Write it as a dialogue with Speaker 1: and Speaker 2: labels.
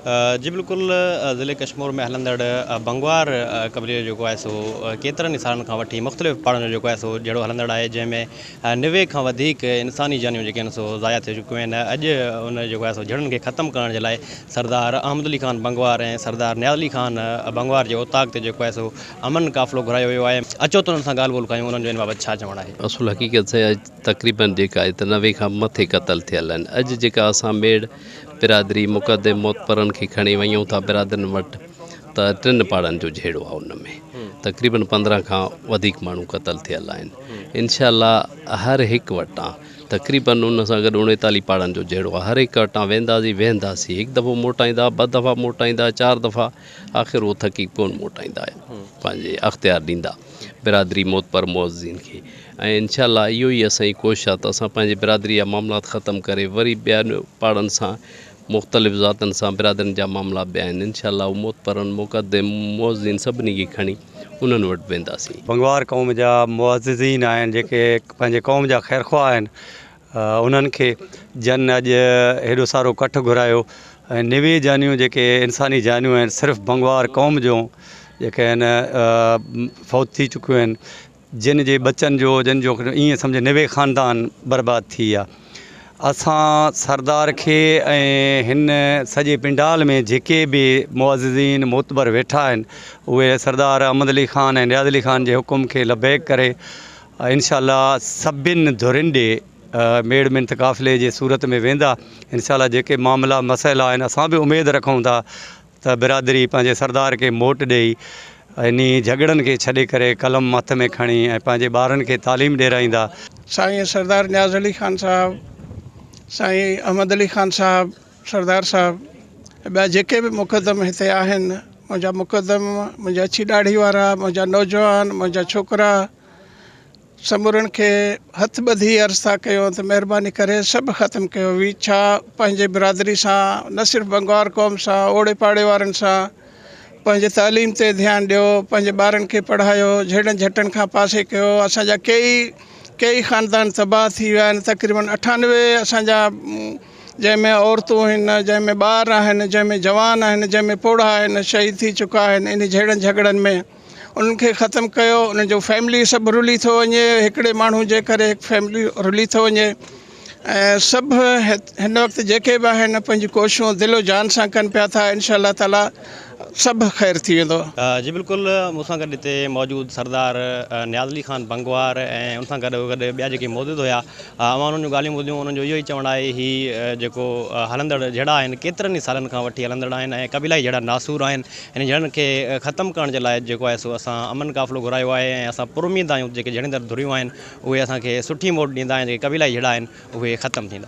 Speaker 1: जी बिल्कुल ज़िले कश्मीर में हलंदड़ बंगवार कबीले जो है सो केतरनि सालनि खां वठी मुख़्तलिफ़ पहाड़नि जो है सो जहिड़ो हलंदड़ आहे जंहिंमें 90 खां वधीक इंसानी जानियूं जेके आहिनि सो ज़ाया थी चुकियूं आहिनि। अॼु उन जो आहे सो जड़नि खे ख़तमु करण जे लाइ सरदार अहमद अली ख़ान बंगवार ऐं सरदार नियाज़ अली ख़ान बंगवार जे उताक ते जेको आहे सो अमन काफ़िलो घुरायो वियो आहे। अचो त उन्हनि सां ॻाल्हि ॿोल कयूं, उन्हनि जो इन बाबति छा चवणु आहे।
Speaker 2: असुल हक़ीक़त से तक़रीबन जेका आहे त 90 खां मथे क़तल थियल आहिनि। अॼु जेका असां मेड़ बिरादरी मुक़दम मोतबरनि खे खणी वञूं था बिरादरनि वटि त 3 पहाड़नि जो जहिड़ो आहे। उन में तक़रीबन 15 खां वधीक माण्हू क़तल थियल आहिनि। इंशाअल्लाह हर हिकु वटां तक़रीबन उन सां गॾु 39 पहाड़नि जो जहिड़ो आहे। हर हिकु वटां वेंदासीं हिकु दफ़ो मोटाईंदा, 2 दफ़ा मोटाईंदा, 4 दफ़ा, आख़िर उहो थकी कोन मोटाईंदा आहिनि, पंहिंजे अख़्तियार ॾींदा बिरादरी मोतबर मुअज़्ज़िन खे। ऐं इंशाअल्लाह इहो ई असांजी कोशिशि आहे त असां पंहिंजे बिरादरी जा मामलात ख़तमु करे वरी ॿियनि पहाड़नि सां मुख़्तलिफ़ ज़ातनि सां बिरादरनि जा मामला ॿिया आहिनि। इंशाअल्लाह मोतबरनि मुक़दम मुअज़्ज़िन सभिनी खे खणी उन्हनि वटि वेंदासीं।
Speaker 3: बंगवार क़ौम जा मुअज़्ज़िन आहिनि जेके पंहिंजे क़ौम जा ख़ैरख़्वाह आहिनि, उन्हनि खे जन अॼु हेॾो सारो कठु घुरायो ऐं 90 जानियूं जेके इंसानी जानियूं आहिनि सिर्फ़ु बंगवार क़ौम जो जेके आहिनि फ़ौत थी चुकियूं आहिनि। जिन जे बचनि जो जिन जो ईअं सम्झ 90 ख़ानदान बर्बादु थी विया। असां सरदार खे ऐं हिन सॼे पिंडाल में जेके बि मुअज़्ज़िन मोतबर वेठा आहिनि उहे सरदार अहमद अली ख़ान ऐं नियाज़ अली ख़ान जे हुकुम खे लबैक करे इंशाअल्लाह सभिनि धुरिनि ॾे मेड़ मिंत काफ़िले जे सूरत में वेंदा। इंशाअल्लाह जेके मामला मसइला आहिनि असां बि उमेदु रखूं था त बिरादरी पंहिंजे सरदार खे मोट ॾेई इन झगड़नि खे छॾे करे कलम मथ में खणी ऐं पंहिंजे ॿारनि खे तालीम ॾियाराईंदा।
Speaker 4: साईं सरदार नियाज़ अली ख़ान साहब, साईं अहमद अली ख़ान साहब, सरदार साहब, ॿिया जेके बि मुक़दम हिते आहिनि, मुंहिंजा मुक़दम, मुंहिंजा अछी ॾाढ़ी वारा, मुंहिंजा नौजवान, मुंहिंजा छोकिरा, समूरनि खे हथ ॿधी अर्ज़ु था कयूं त महिरबानी करे सभु ख़तमु कयो। वी छा पंहिंजे बिरादरी सां, न सिर्फ़ु बंगवार क़ौम सां, ओड़े पाड़े वारनि सां पंहिंजे तालीम ते ध्यानु ॾियो, पंहिंजे ॿारनि खे पढ़ायो, झेड़नि झटनि खां पासे कयो। असांजा कई ख़ानदान तबाह थी विया आहिनि। तक़रीबन 98 असांजा जंहिंमें औरतूं आहिनि, जंहिंमें ॿार आहिनि, जंहिंमें जवान आहिनि, जंहिंमें पोड़ा आहिनि, शहीद थी चुका आहिनि इन झेड़नि झगड़नि में। उन्हनि खे ख़तमु कयो। उन्हनि जो फैमिली सभु रुली थो वञे, हिकिड़े माण्हू जे करे हिकु फैमिली रुली थो वञे। ऐं सभु हिन वक़्तु जेके बि आहिनि पंहिंजी कोशिशूं दिलो जान सां कनि पिया था। इंशाअल्लाह ताला सभु ख़ैरु थी वेंदो।
Speaker 1: जी बिल्कुलु मूंसां गॾु हिते मौजूदु सरदार नियाज़ अली ख़ान बंगवार ऐं उनसां गॾु ॿिया जेके मौजूदु हुया, मां उन्हनि जूं ॻाल्हियूं ॿुधियूं। उन्हनि जो इहो ई चवणु आहे ही जेको हलंदड़ जहिड़ा आहिनि केतिरनि ई सालनि खां वठी हलंदड़ आहिनि ऐं क़बीलाई जहिड़ा नासूर आहिनि। इन जड़नि खे ख़तमु करण जे लाइ जेको आहे सो असां अमन काफ़िलो घुरायो आहे ऐं असां पुरुमीद आहियूं जेके जड़ींदड़ धुरियूं आहिनि उहे असांखे सुठी मोट ॾींदा ऐं जेके क़बीलाई जहिड़ा आहिनि उहे ख़तमु थींदा।